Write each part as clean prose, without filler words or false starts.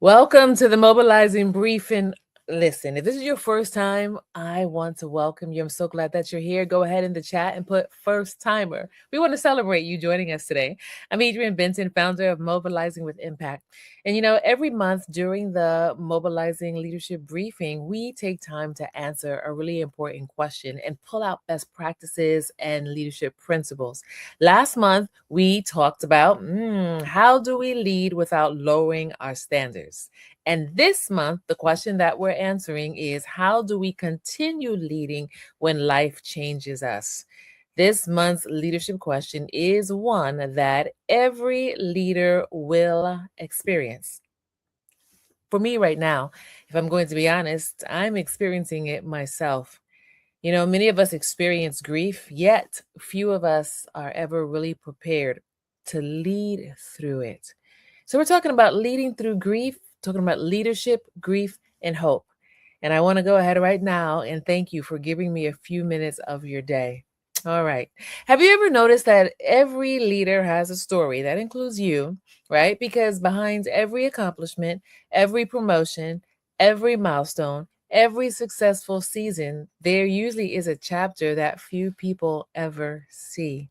Welcome to the Mobilizing Briefing. Listen, if this is your first time, I want to welcome you. I'm so glad that you're here. Go ahead in the chat and put first timer. We want to celebrate you joining us today. I'm Adrian Benton, founder of Mobilizing with Impact. And every month during the Mobilizing Leadership Briefing, we take time to answer a really important question and pull out best practices and leadership principles. Last month, we talked about how do we lead without lowering our standards? And this month, the question that we're answering is how do we continue leading when life changes us? This month's leadership question is one that every leader will experience. For me right now, if I'm going to be honest, I'm experiencing it myself. Many of us experience grief, yet few of us are ever really prepared to lead through it. So, we're talking about leading through grief, talking about leadership, grief, and hope. And I want to go ahead right now and thank you for giving me a few minutes of your day. All right. Have you ever noticed that every leader has a story that includes you, right? Because behind every accomplishment, every promotion, every milestone, every successful season, there usually is a chapter that few people ever see.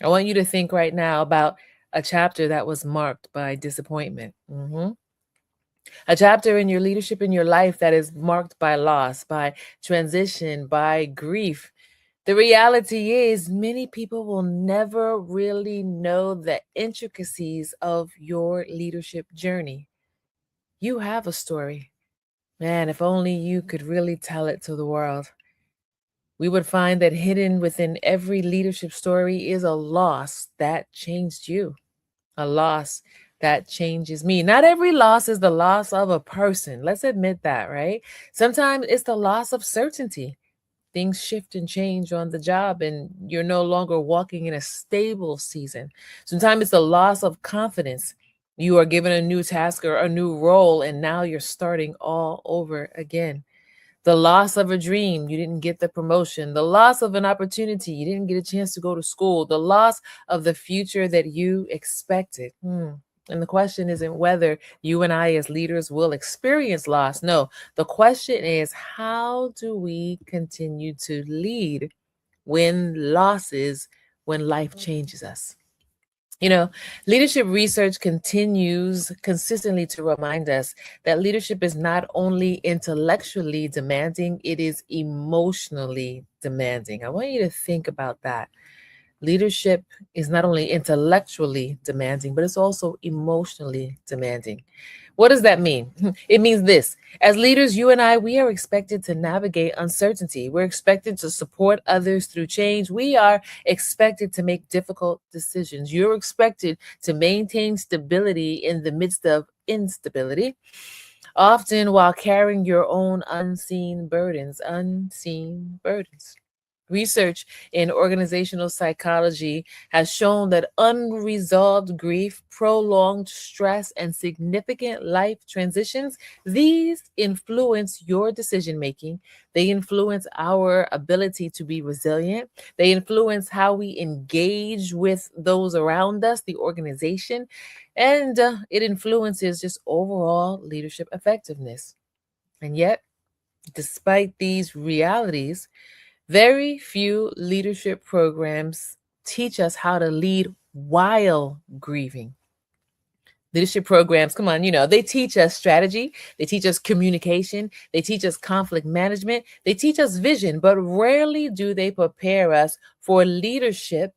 I want you to think right now about a chapter that was marked by disappointment. A chapter in your leadership in your life that is marked by loss, by transition, by grief. The reality is, many people will never really know the intricacies of your leadership journey. You have a story. Man, if only you could really tell it to the world. We would find that hidden within every leadership story is a loss that changed you, a loss that changes me. Not every loss is the loss of a person. Let's admit that, right? Sometimes it's the loss of certainty. Things shift and change on the job, and you're no longer walking in a stable season. Sometimes it's the loss of confidence. You are given a new task or a new role, and now you're starting all over again. The loss of a dream, you didn't get the promotion. The loss of an opportunity, you didn't get a chance to go to school. The loss of the future that you expected. And the question isn't whether you and I, as leaders, will experience loss. No, the question is how do we continue to lead when life changes us? Leadership research continues consistently to remind us that leadership is not only intellectually demanding, it is emotionally demanding. I want you to think about that. Leadership is not only intellectually demanding, but it's also emotionally demanding. What does that mean? It means this. As leaders, you and I, we are expected to navigate uncertainty. We're expected to support others through change. We are expected to make difficult decisions. You're expected to maintain stability in the midst of instability, often while carrying your own unseen burdens. Unseen burdens. Research in organizational psychology has shown that unresolved grief, prolonged stress, and significant life transitions, these influence your decision making. They influence our ability to be resilient. They influence how we engage with those around us, the organization, and it influences just overall leadership effectiveness. And yet, despite these realities, very few leadership programs teach us how to lead while grieving. Leadership programs, come on, they teach us strategy, they teach us communication, they teach us conflict management, they teach us vision, but rarely do they prepare us for leadership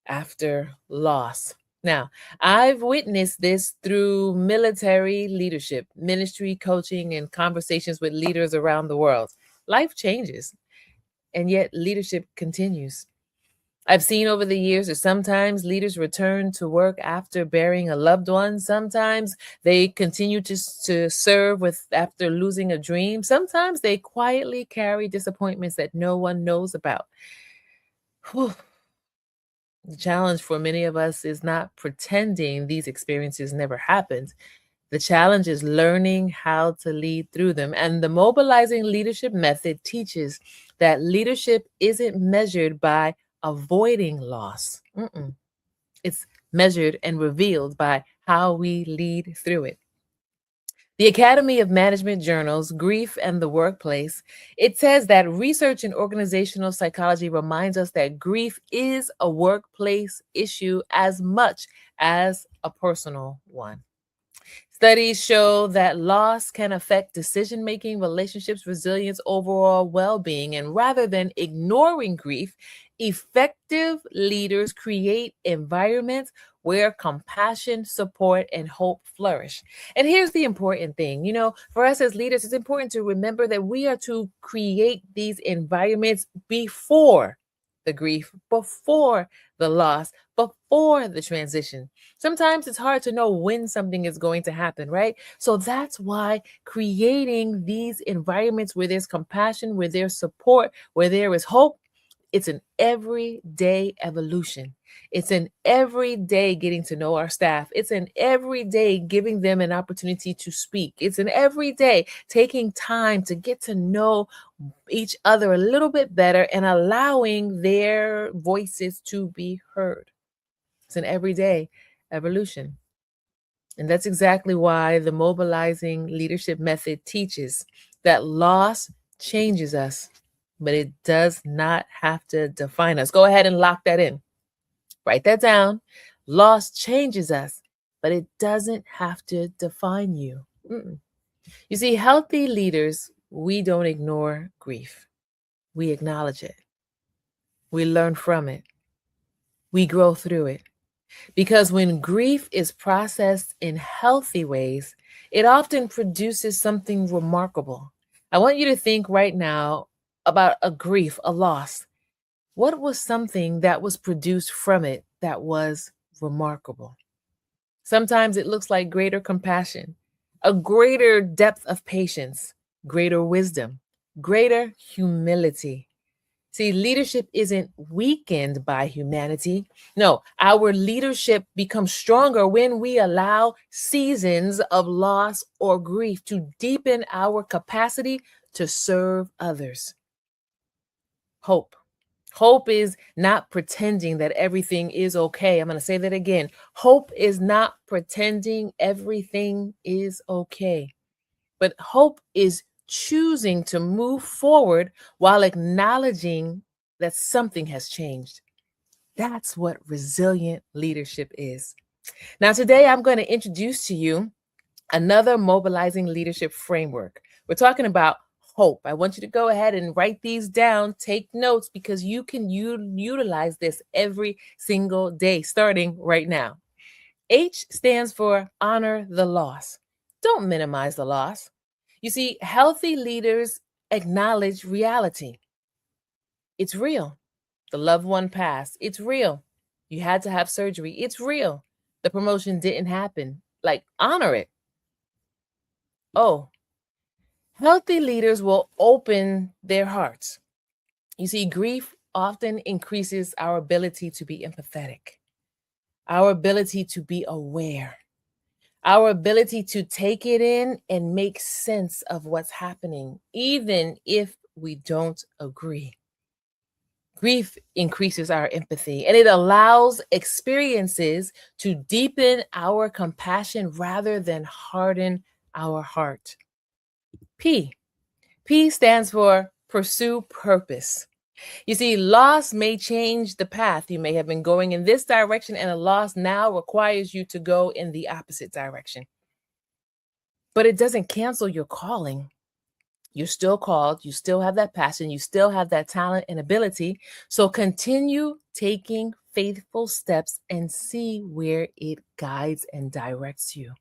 after loss. Now, I've witnessed this through military leadership, ministry coaching, and conversations with leaders around the world. Life changes, and yet leadership continues. I've seen over the years that sometimes leaders return to work after burying a loved one. Sometimes they continue to serve with after losing a dream. Sometimes they quietly carry disappointments that no one knows about. Whew. The challenge for many of us is not pretending these experiences never happened. The challenge is learning how to lead through them. And the mobilizing leadership method teaches that leadership isn't measured by avoiding loss. It's measured and revealed by how we lead through it. The Academy of Management journals, Grief and the Workplace, it says that research in organizational psychology reminds us that grief is a workplace issue as much as a personal one. Studies show that loss can affect decision making, relationships, resilience, overall well being. And rather than ignoring grief, effective leaders create environments where compassion, support, and hope flourish. And here's the important thing, for us as leaders, it's important to remember that we are to create these environments before the grief, before the loss, before the transition. Sometimes it's hard to know when something is going to happen, right? So that's why creating these environments where there's compassion, where there's support, where there is hope, it's an everyday evolution. It's an everyday getting to know our staff. It's an everyday giving them an opportunity to speak. It's an everyday taking time to get to know each other a little bit better and allowing their voices to be heard. It's an everyday evolution. And that's exactly why the mobilizing leadership method teaches that loss changes us, but it does not have to define us. Go ahead and lock that in. Write that down. Loss changes us, but it doesn't have to define you. You see, healthy leaders, we don't ignore grief. We acknowledge it. We learn from it. We grow through it. Because when grief is processed in healthy ways, it often produces something remarkable. I want you to think right now about a grief, a loss. What was something that was produced from it that was remarkable? Sometimes it looks like greater compassion, a greater depth of patience, greater wisdom, greater humility. See, leadership isn't weakened by humanity. No, our leadership becomes stronger when we allow seasons of loss or grief to deepen our capacity to serve others. Hope. Hope is not pretending that everything is okay. I'm going to say that again. Hope is not pretending everything is okay. But hope is choosing to move forward while acknowledging that something has changed. That's what resilient leadership is. Now, today I'm going to introduce to you another mobilizing leadership framework. We're talking about hope. I want you to go ahead and write these down, take notes, because you can utilize this every single day, starting right now. H stands for honor the loss. Don't minimize the loss. You see, healthy leaders acknowledge reality. It's real. The loved one passed. It's real. You had to have surgery. It's real. The promotion didn't happen. Like, honor it. Oh, healthy leaders will open their hearts. You see, grief often increases our ability to be empathetic, our ability to be aware, our ability to take it in and make sense of what's happening, even if we don't agree. Grief increases our empathy and it allows experiences to deepen our compassion rather than harden our heart. P. P stands for pursue purpose. You see, loss may change the path. You may have been going in this direction, and a loss now requires you to go in the opposite direction. But it doesn't cancel your calling. You're still called, you still have that passion, you still have that talent and ability. So continue taking faithful steps and see where it guides and directs you.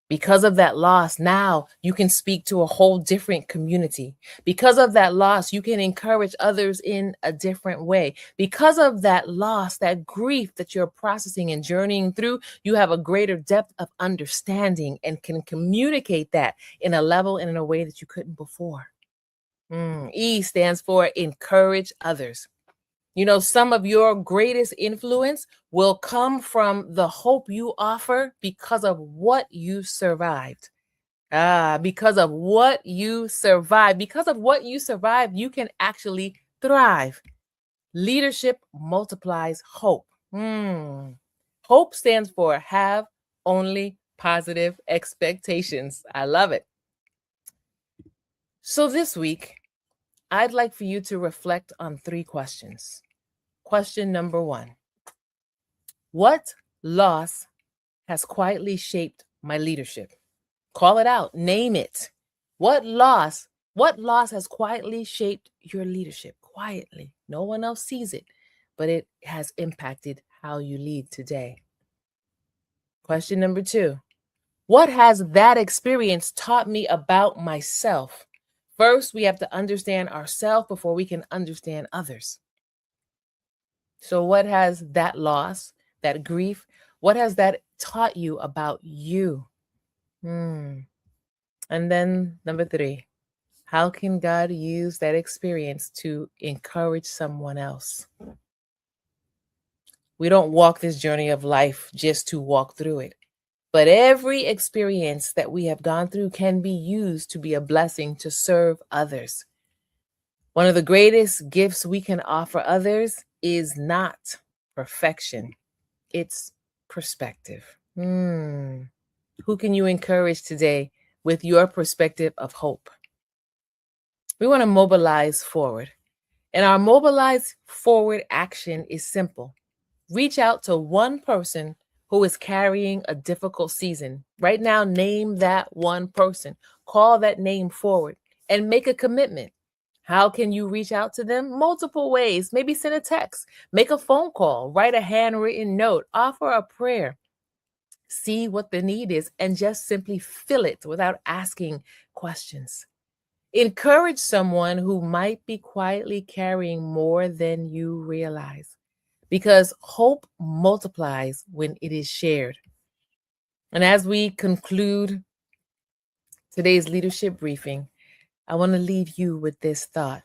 Because of that loss, now you can speak to a whole different community. Because of that loss, you can encourage others in a different way. Because of that loss, that grief that you're processing and journeying through, you have a greater depth of understanding and can communicate that in a level and in a way that you couldn't before. E stands for encourage others. You know, some of your greatest influence will come from the hope you offer because of what you survived. Because of what you survived. Because of what you survived, you can actually thrive. Leadership multiplies hope. Hope stands for have only positive expectations. I love it. So this week, I'd like for you to reflect on 3 questions. Question number 1: what loss has quietly shaped my leadership? Call it out, name it. What loss? What loss has quietly shaped your leadership? Quietly. No one else sees it, but it has impacted how you lead today. Question number 2: what has that experience taught me about myself? First, we have to understand ourselves before we can understand others. So, what has that loss, that grief, what has that taught you about you? And then number 3: how can God use that experience to encourage someone else? We don't walk this journey of life just to walk through it. But every experience that we have gone through can be used to be a blessing to serve others. One of the greatest gifts we can offer others is not perfection, it's perspective. Who can you encourage today with your perspective of hope? We want to mobilize forward. And our mobilize forward action is simple: reach out to one person who is carrying a difficult season. Right now, name that one person, call that name forward, and make a commitment. How can you reach out to them? Multiple ways. Maybe send a text, make a phone call, write a handwritten note, offer a prayer. See what the need is and just simply fill it without asking questions. Encourage someone who might be quietly carrying more than you realize, because hope multiplies when it is shared. And as we conclude today's leadership briefing, I want to leave you with this thought.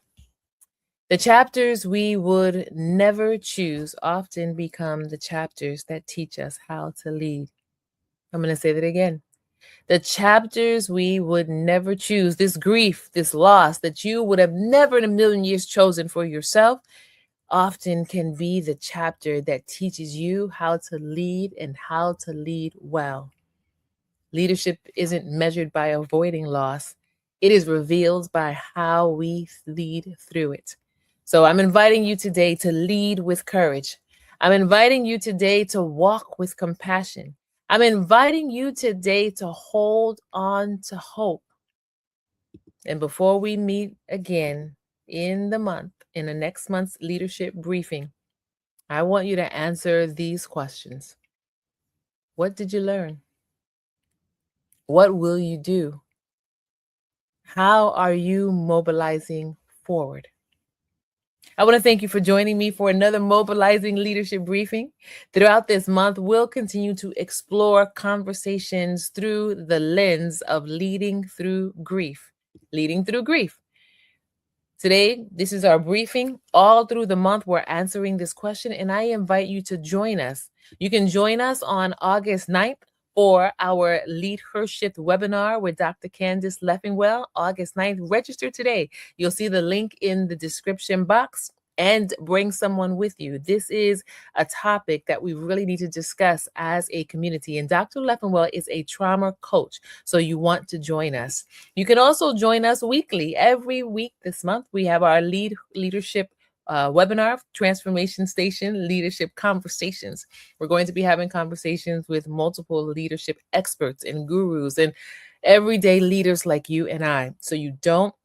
The chapters we would never choose often become the chapters that teach us how to lead. I'm going to say that again. The chapters we would never choose, this grief, this loss that you would have never in a million years chosen for yourself, often can be the chapter that teaches you how to lead and how to lead well. Leadership isn't measured by avoiding loss, it is revealed by how we lead through it. So I'm inviting you today to lead with courage. I'm inviting you today to walk with compassion. I'm inviting you today to hold on to hope. And before we meet again in the next month's leadership briefing, I want you to answer these questions. What did you learn? What will you do? How are you mobilizing forward? I want to thank you for joining me for another Mobilizing Leadership Briefing. Throughout this month, we'll continue to explore conversations through the lens of leading through grief. Leading through grief. Today, this is our briefing. All through the month, we're answering this question, and I invite you to join us. You can join us on August 9th for our leadership webinar with Dr. Candice Leffingwell, August 9th. Register today. You'll see the link in the description box, and bring someone with you. This is a topic that we really need to discuss as a community. And Dr. Leffingwell is a trauma coach, so you want to join us. You can also join us weekly. Every week this month, we have our leadership webinar, Transformation Station Leadership Conversations. We're going to be having conversations with multiple leadership experts and gurus and everyday leaders like you and I. So you don't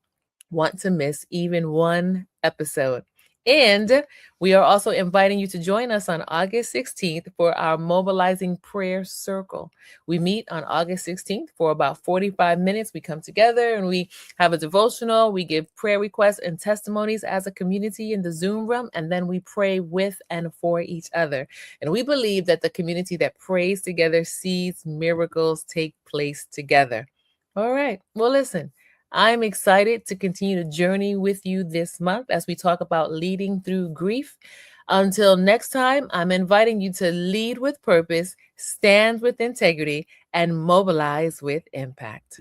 want to miss even one episode. And we are also inviting you to join us on August 16th for our Mobilizing Prayer Circle. We meet on August 16th for about 45 minutes. We come together and we have a devotional. We give prayer requests and testimonies as a community in the Zoom room, and then we pray with and for each other. And we believe that the community that prays together sees miracles take place together. All right. Well, listen. I'm excited to continue to journey with you this month as we talk about leading through grief. Until next time, I'm inviting you to lead with purpose, stand with integrity, and mobilize with impact.